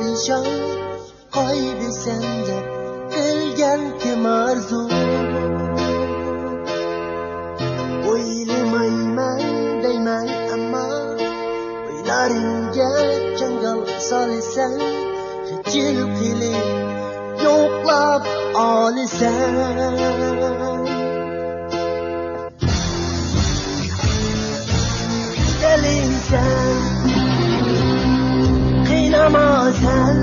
perişan, kalbi sende qilgan kim arzu. O'ylamayman deyman ammo o'ylaringga changal solsan, hijil qilib yo'qlab olasan. Güzelinsen, kıynamazsan,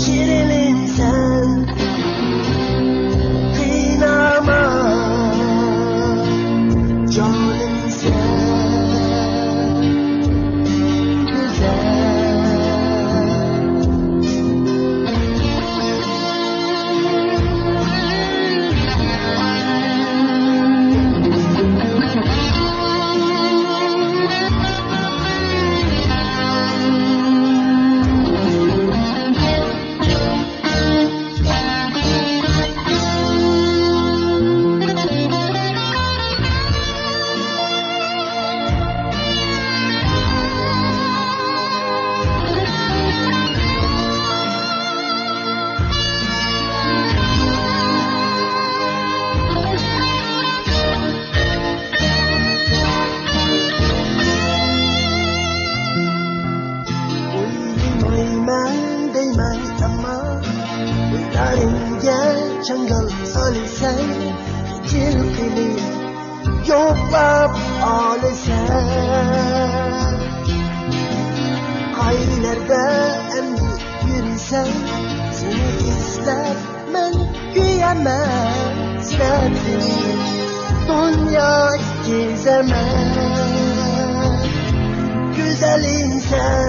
şirininsen, kıynama. Canımsen, güzel. O'ylaringga changal solsan, hijil qilib yo'qlab olasan. Qaylarda endi yursan, seni izlab men kuyaman. Seni dunyo gezaman. Güzelinsen,